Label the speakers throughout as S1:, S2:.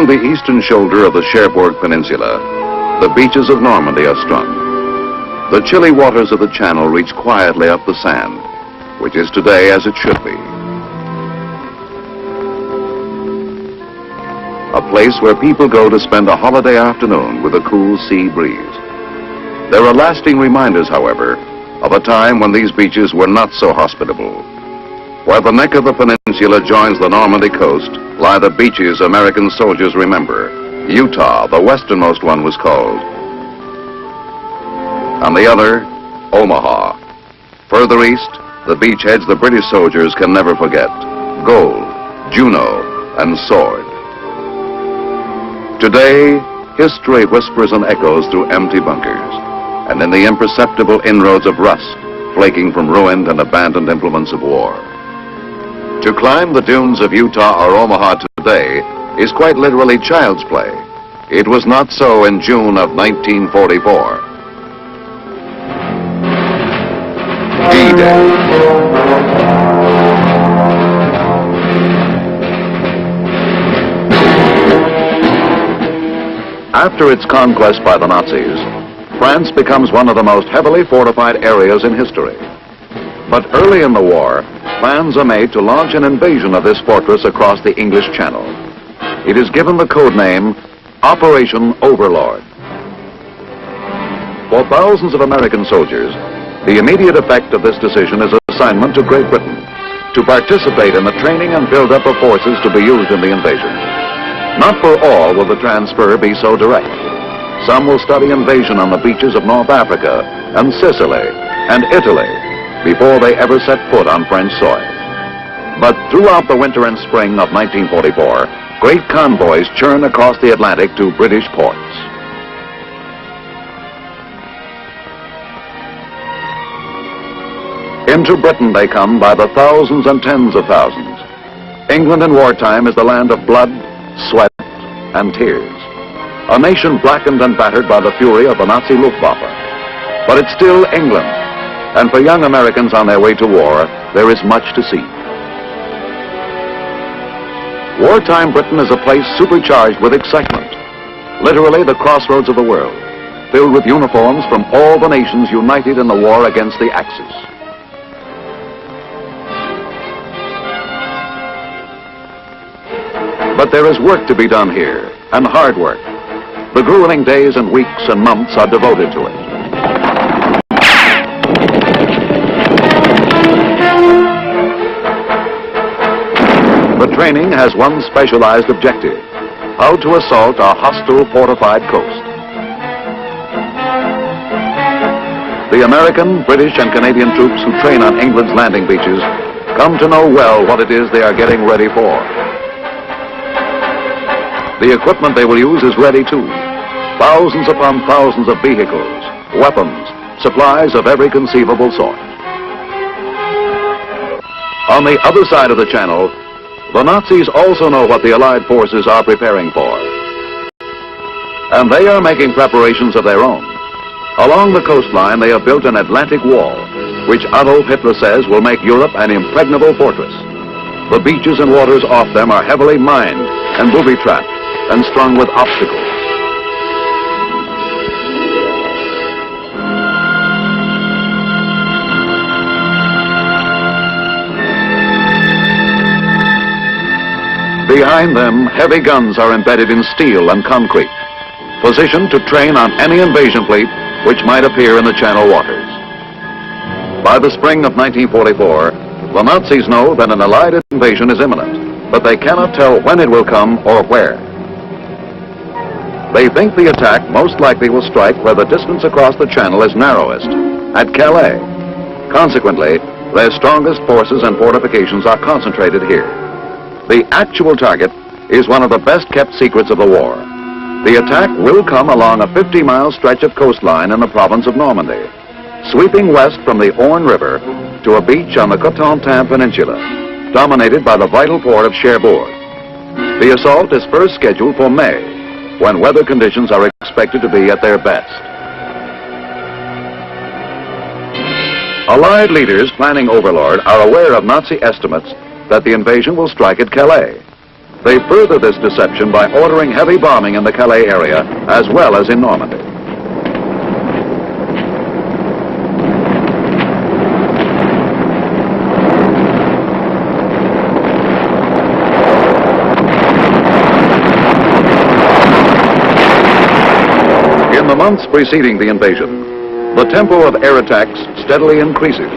S1: Along the eastern shoulder of the Cherbourg Peninsula, the beaches of Normandy are strung. The chilly waters of the channel reach quietly up the sand, which is today as it should be. A place where people go to spend a holiday afternoon with a cool sea breeze. There are lasting reminders, however, of a time when these beaches were not so hospitable. Where the neck of the peninsula joins the Normandy coast lie the beaches American soldiers remember. Utah, the westernmost one, was called. On the other, Omaha. Further east, the beachheads the British soldiers can never forget. Gold, Juno, and Sword. Today, history whispers and echoes through empty bunkers, and in the imperceptible inroads of rust, flaking from ruined and abandoned implements of war. To climb the dunes of Utah or Omaha today is quite literally child's play. It was not so in June of 1944. D-Day. After its conquest by the Nazis, France becomes one of the most heavily fortified areas in history. But early in the war, plans are made to launch an invasion of this fortress across the English Channel. It is given the code name Operation Overlord. For thousands of American soldiers, the immediate effect of this decision is assignment to Great Britain to participate in the training and build-up of forces to be used in the invasion. Not for all will the transfer be so direct. Some will study invasion on the beaches of North Africa and Sicily and Italy before they ever set foot on French soil. But throughout the winter and spring of 1944, great convoys churn across the Atlantic to British ports. Into Britain they come by the thousands and tens of thousands. England in wartime is the land of blood, sweat, and tears. A nation blackened and battered by the fury of the Nazi Luftwaffe. But it's still England, and for young Americans on their way to war, there is much to see. Wartime Britain is a place supercharged with excitement, literally the crossroads of the world, filled with uniforms from all the nations united in the war against the Axis. But there is work to be done here, and hard work. The grueling days and weeks and months are devoted to it. The training has one specialized objective: how to assault a hostile fortified coast. The American, British, and Canadian troops who train on England's landing beaches come to know well what it is they are getting ready for. The equipment they will use is ready too. Thousands upon thousands of vehicles, weapons, supplies of every conceivable sort. On the other side of the channel, the Nazis also know what the Allied forces are preparing for. And they are making preparations of their own. Along the coastline, they have built an Atlantic wall, which Adolf Hitler says will make Europe an impregnable fortress. The beaches and waters off them are heavily mined and booby-trapped and strung with obstacles. Behind them, heavy guns are embedded in steel and concrete, positioned to train on any invasion fleet which might appear in the Channel waters. By the spring of 1944, the Nazis know that an Allied invasion is imminent, but they cannot tell when it will come or where. They think the attack most likely will strike where the distance across the Channel is narrowest, at Calais. Consequently, their strongest forces and fortifications are concentrated here. The actual target is one of the best-kept secrets of the war. The attack will come along a 50-mile stretch of coastline in the province of Normandy, sweeping west from the Orne River to a beach on the Cotentin Peninsula, dominated by the vital port of Cherbourg. The assault is first scheduled for May, when weather conditions are expected to be at their best. Allied leaders planning Overlord are aware of Nazi estimates that the invasion will strike at Calais. They further this deception by ordering heavy bombing in the Calais area as well as in Normandy. In the months preceding the invasion, the tempo of air attacks steadily increases.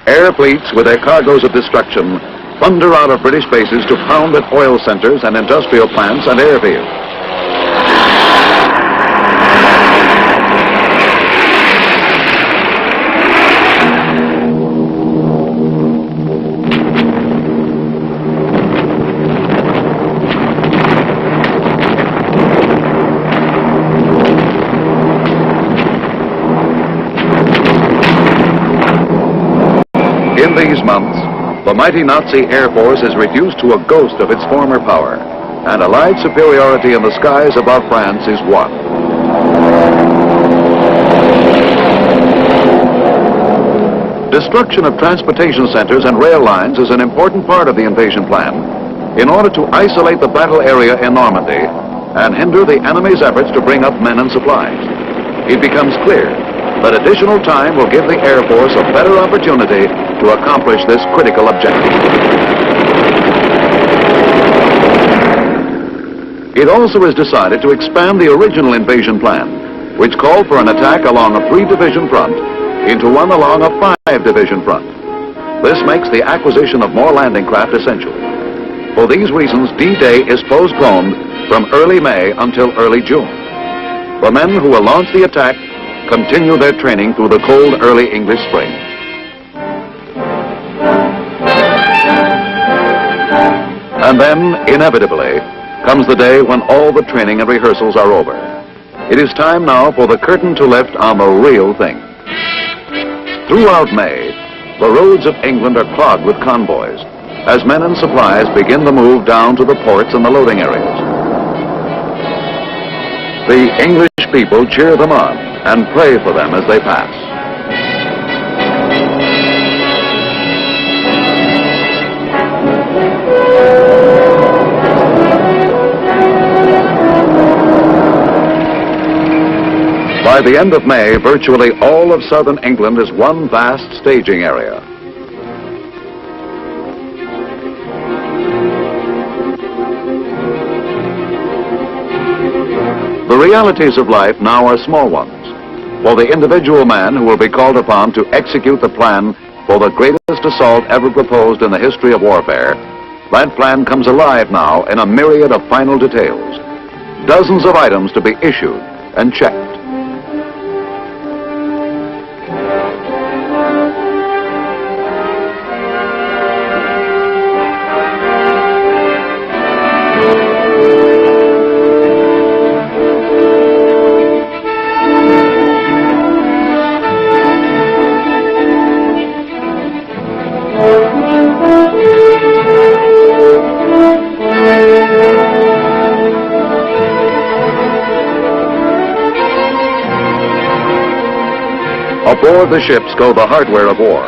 S1: Air fleets with their cargoes of destruction thunder out of British bases to pound at oil centers and industrial plants and airfields. In these months, the mighty Nazi Air Force is reduced to a ghost of its former power, and Allied superiority in the skies above France is won. Destruction of transportation centers and rail lines is an important part of the invasion plan in order to isolate the battle area in Normandy and hinder the enemy's efforts to bring up men and supplies. It becomes clear that additional time will give the Air Force a better opportunity to accomplish this critical objective. It also is decided to expand the original invasion plan, which called for an attack along a 3-division front into one along a 5-division front. This makes the acquisition of more landing craft essential. For these reasons, D-Day is postponed from early May until early June. The men who will launch the attack continue their training through the cold early English spring. And then, inevitably, comes the day when all the training and rehearsals are over. It is time now for the curtain to lift on the real thing. Throughout May, the roads of England are clogged with convoys as men and supplies begin the move down to the ports and the loading areas. The English people cheer them on and pray for them as they pass. By the end of May, virtually all of southern England is one vast staging area. The realities of life now are small ones. For the individual man who will be called upon to execute the plan for the greatest assault ever proposed in the history of warfare, that plan comes alive now in a myriad of final details. Dozens of items to be issued and checked. Aboard the ships go the hardware of war,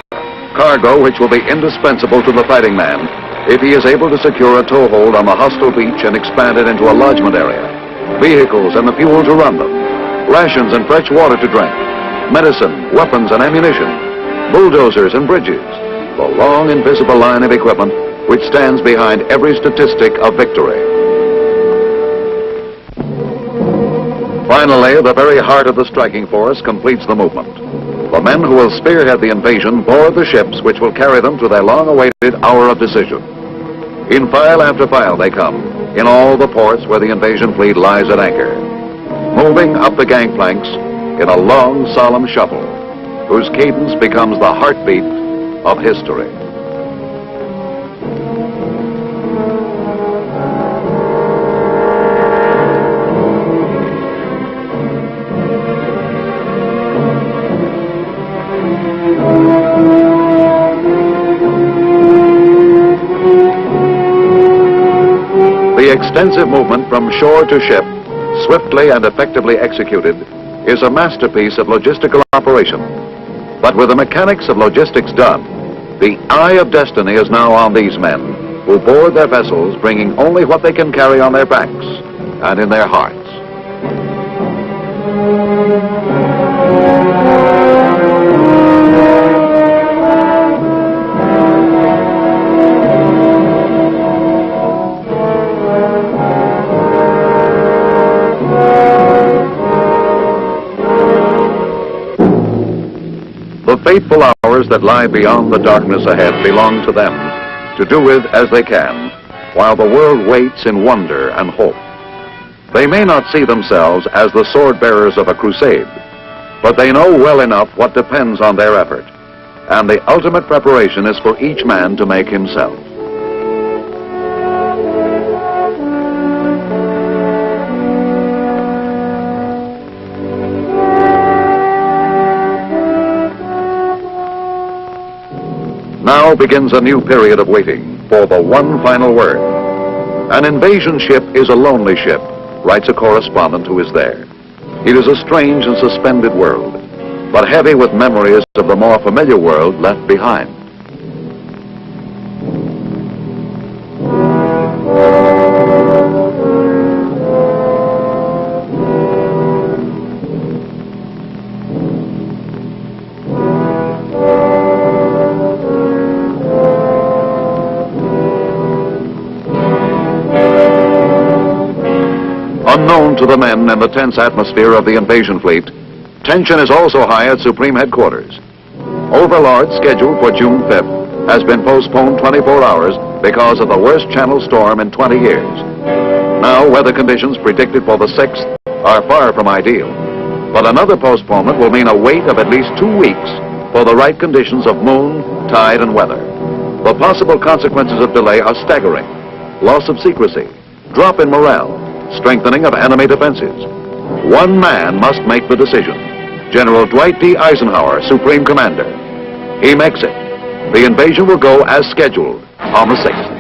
S1: cargo which will be indispensable to the fighting man if he is able to secure a toehold on the hostile beach and expand it into a lodgement area, vehicles and the fuel to run them, rations and fresh water to drink, medicine, weapons and ammunition, bulldozers and bridges, the long invisible line of equipment which stands behind every statistic of victory. Finally, the very heart of the striking force completes the movement. The men who will spearhead the invasion board the ships which will carry them to their long-awaited hour of decision. In file after file they come, in all the ports where the invasion fleet lies at anchor, moving up the gangplanks in a long, solemn shuffle, whose cadence becomes the heartbeat of history. The extensive movement from shore to ship, swiftly and effectively executed, is a masterpiece of logistical operation. But with the mechanics of logistics done, the eye of destiny is now on these men who board their vessels bringing only what they can carry on their backs and in their hearts. The fateful hours that lie beyond the darkness ahead belong to them, to do with as they can, while the world waits in wonder and hope. They may not see themselves as the sword-bearers of a crusade, but they know well enough what depends on their effort, and the ultimate preparation is for each man to make himself. Now begins a new period of waiting for the one final word. An invasion ship is a lonely ship, writes a correspondent who is there. It is a strange and suspended world, but heavy with memories of the more familiar world left behind. Unknown to the men and the tense atmosphere of the invasion fleet, tension is also high at Supreme Headquarters. Overlord's schedule for June 5th has been postponed 24 hours because of the worst channel storm in 20 years. Now, weather conditions predicted for the 6th are far from ideal, but another postponement will mean a wait of at least 2 weeks for the right conditions of moon, tide, and weather. The possible consequences of delay are staggering: loss of secrecy, drop in morale, strengthening of enemy defenses. One man must make the decision. General Dwight D. Eisenhower, Supreme Commander. He makes it. The invasion will go as scheduled on the 6th.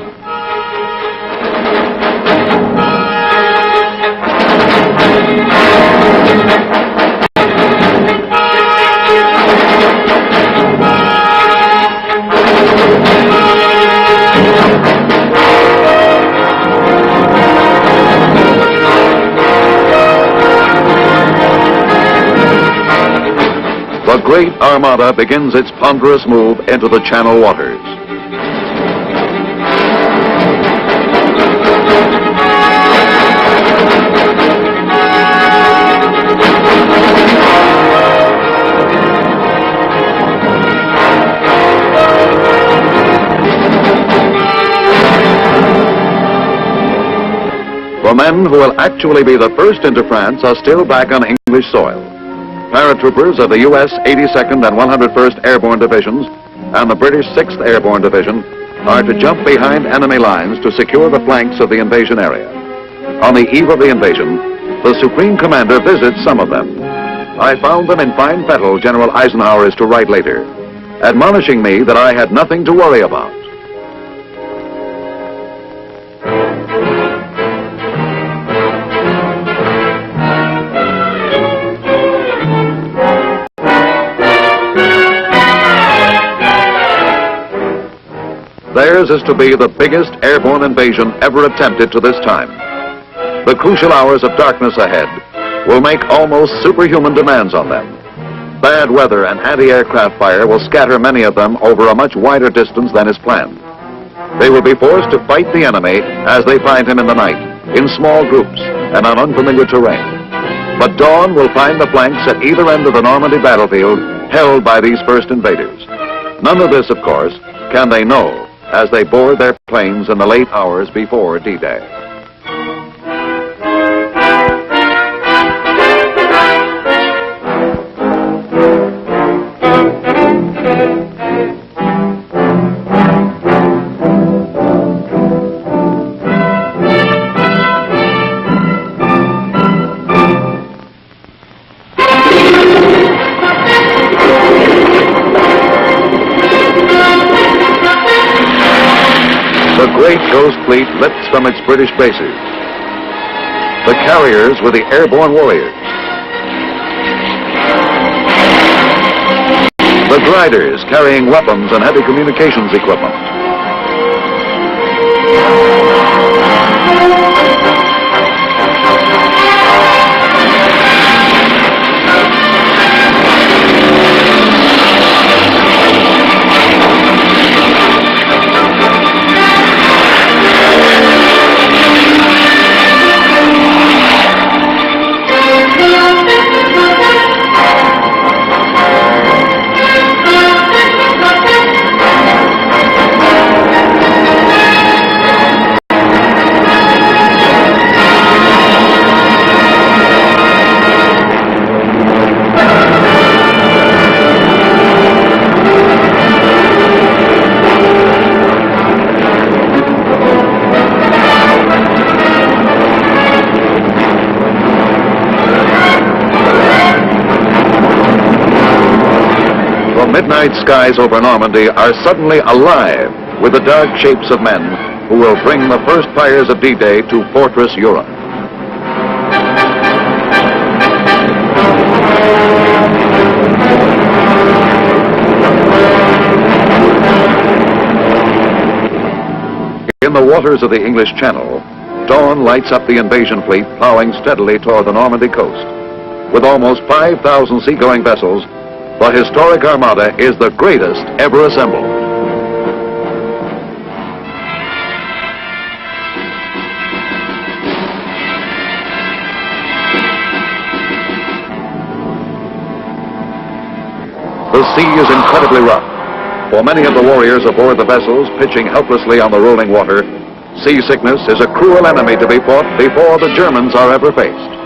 S1: The great armada begins its ponderous move into the Channel waters. The men who will actually be the first into France are still back on English soil. Paratroopers of the U.S. 82nd and 101st Airborne Divisions and the British 6th Airborne Division are to jump behind enemy lines to secure the flanks of the invasion area. On the eve of the invasion, the Supreme Commander visits some of them. I found them in fine fettle, General Eisenhower is to write later, admonishing me that I had nothing to worry about. Theirs is to be the biggest airborne invasion ever attempted to this time. The crucial hours of darkness ahead will make almost superhuman demands on them. Bad weather and anti-aircraft fire will scatter many of them over a much wider distance than is planned. They will be forced to fight the enemy as they find him in the night, in small groups and on unfamiliar terrain. But dawn will find the flanks at either end of the Normandy battlefield held by these first invaders. None of this, of course, can they know as they board their planes in the late hours before D-Day. The great Ghost Fleet lifts from its British bases. The carriers were the airborne warriors. the gliders carrying weapons and heavy communications equipment. Midnight skies over Normandy are suddenly alive with the dark shapes of men who will bring the first fires of D-Day to Fortress Europe. In the waters of the English Channel, dawn lights up the invasion fleet plowing steadily toward the Normandy coast. With almost 5,000 seagoing vessels, the historic armada is the greatest ever assembled. The sea is incredibly rough. For many of the warriors aboard the vessels pitching helplessly on the rolling water, seasickness is a cruel enemy to be fought before the Germans are ever faced.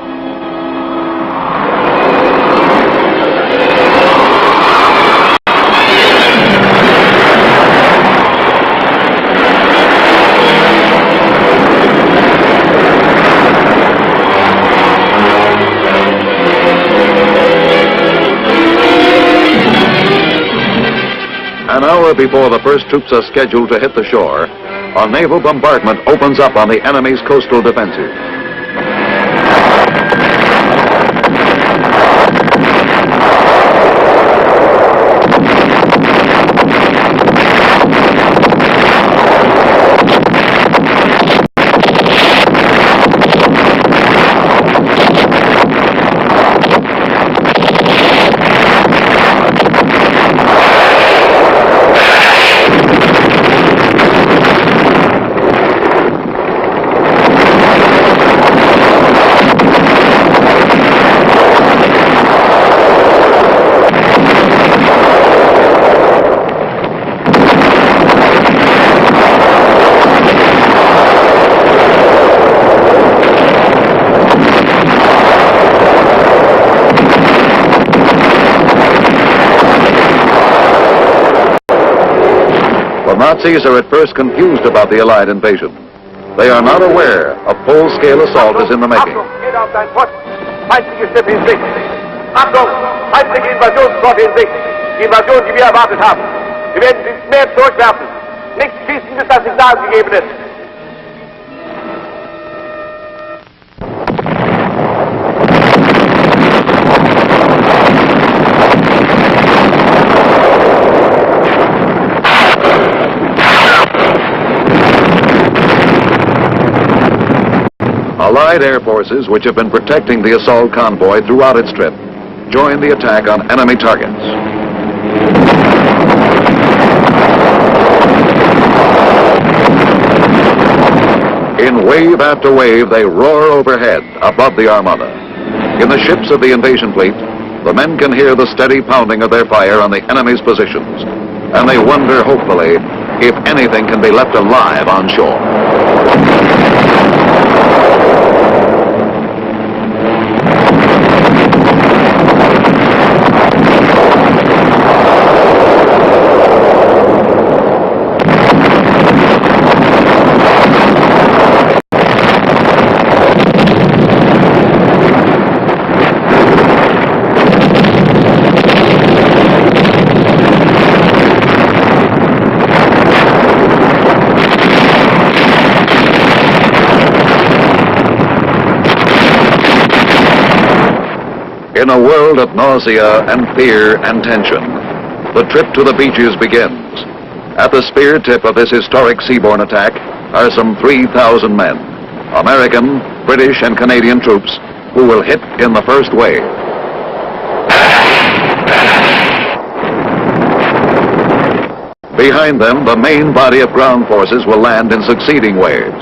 S1: An hour before the first troops are scheduled to hit the shore, a naval bombardment opens up on the enemy's coastal defenses. The Nazis are at first confused about the Allied invasion. They are not aware a full-scale assault is in the making.
S2: Feindliche Schiffe in Sicht. Achtung! Feindliche Invasionsflotte in Sicht. Die Invasion, die wir erwartet haben. Wir werden ins Meer zurückwerfen. Nicht schießen, bis das Signal gegeben ist.
S1: Allied air forces, which have been protecting the assault convoy throughout its trip, join the attack on enemy targets. In wave after wave, they roar overhead above the armada. In the ships of the invasion fleet, the men can hear the steady pounding of their fire on the enemy's positions, and they wonder hopefully if anything can be left alive on shore. In a world of nausea and fear and tension, the trip to the beaches begins. At the spear tip of this historic seaborne attack are some 3,000 men, American, British, and Canadian troops, who will hit in the first wave. Behind them, the main body of ground forces will land in succeeding waves.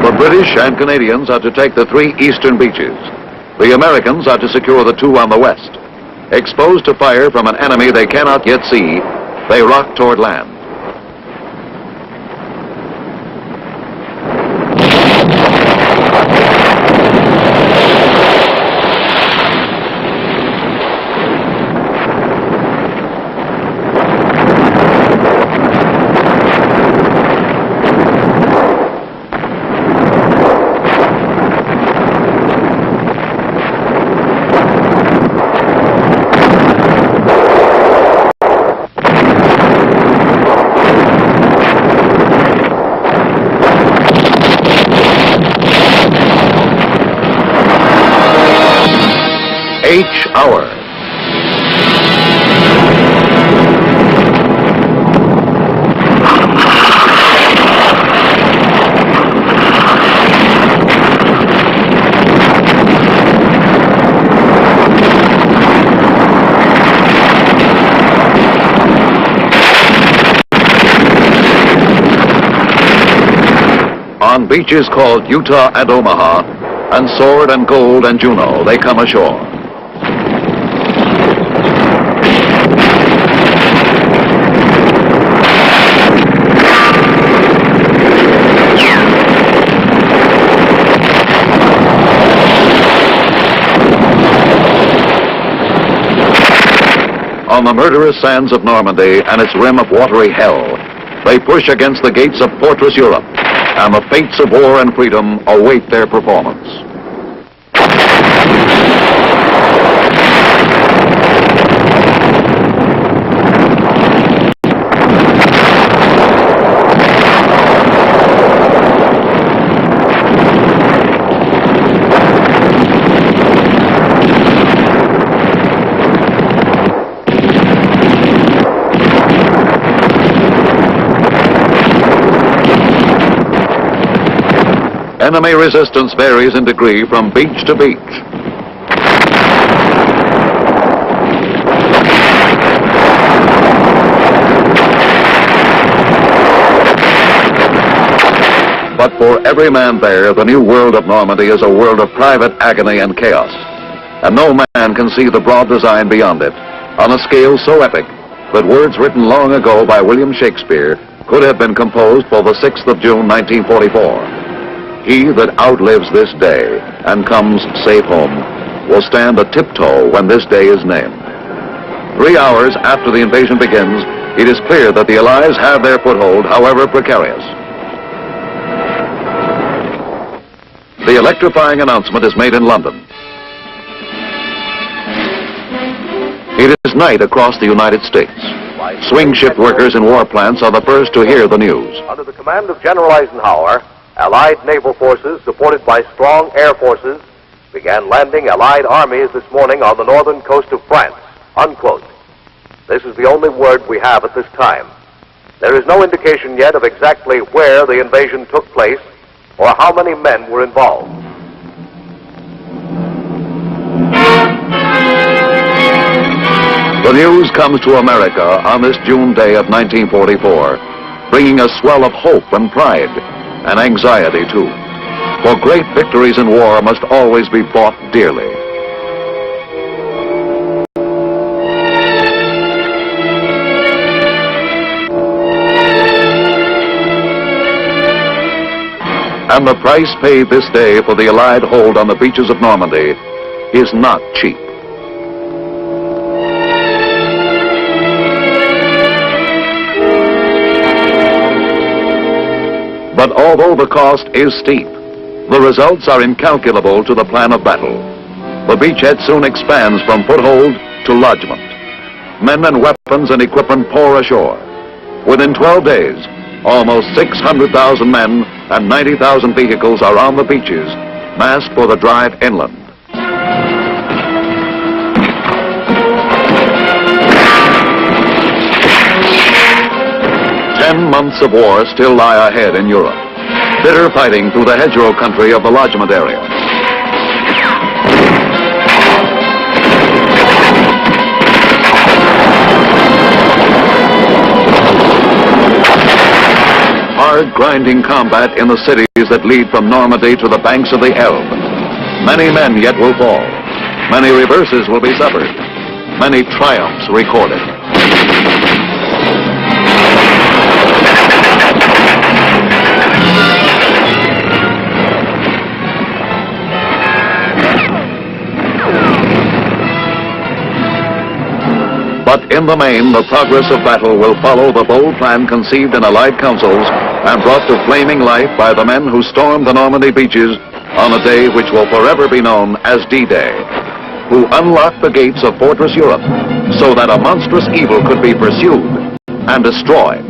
S1: The British and Canadians are to take the 3 eastern beaches. The Americans are to secure the 2 on the west. Exposed to fire from an enemy they cannot yet see, they rock toward land. Hour. On beaches called Utah and Omaha, and Sword and Gold and Juneau, they come ashore. On the murderous sands of Normandy and its rim of watery hell, they push against the gates of Fortress Europe, and the fates of war and freedom await their performance. Enemy resistance varies in degree from beach to beach. But for every man there, the new world of Normandy is a world of private agony and chaos. And no man can see the broad design beyond it, on a scale so epic that words written long ago by William Shakespeare could have been composed for the 6th of June, 1944. He that outlives this day and comes safe home will stand a tiptoe when this day is named. 3 hours after the invasion begins, it is clear that the Allies have their foothold, however precarious. The electrifying announcement is made in London. It is night across the United States. Swing shift workers in war plants are the first to hear the news.
S2: Under the command of General Eisenhower, Allied naval forces, supported by strong air forces, began landing Allied armies this morning on the northern coast of France, unquote. This is the only word we have at this time. There is no indication yet of exactly where the invasion took place or how many men were involved.
S1: The news comes to America on this June day of 1944, bringing a swell of hope and pride, and anxiety too. For great victories in war must always be bought dearly. And the price paid this day for the Allied hold on the beaches of Normandy is not cheap. But although the cost is steep, the results are incalculable to the plan of battle. The beachhead soon expands from foothold to lodgment. Men and weapons and equipment pour ashore. Within 12 days, almost 600,000 men and 90,000 vehicles are on the beaches, massed for the drive inland. 10 months of war still lie ahead in Europe. Bitter fighting through the hedgerow country of the lodgment area. Hard grinding combat in the cities that lead from Normandy to the banks of the Elbe. Many men yet will fall. Many reverses will be suffered. Many triumphs recorded. But in the main, the progress of battle will follow the bold plan conceived in Allied councils and brought to flaming life by the men who stormed the Normandy beaches on a day which will forever be known as D-Day, who unlocked the gates of Fortress Europe so that a monstrous evil could be pursued and destroyed.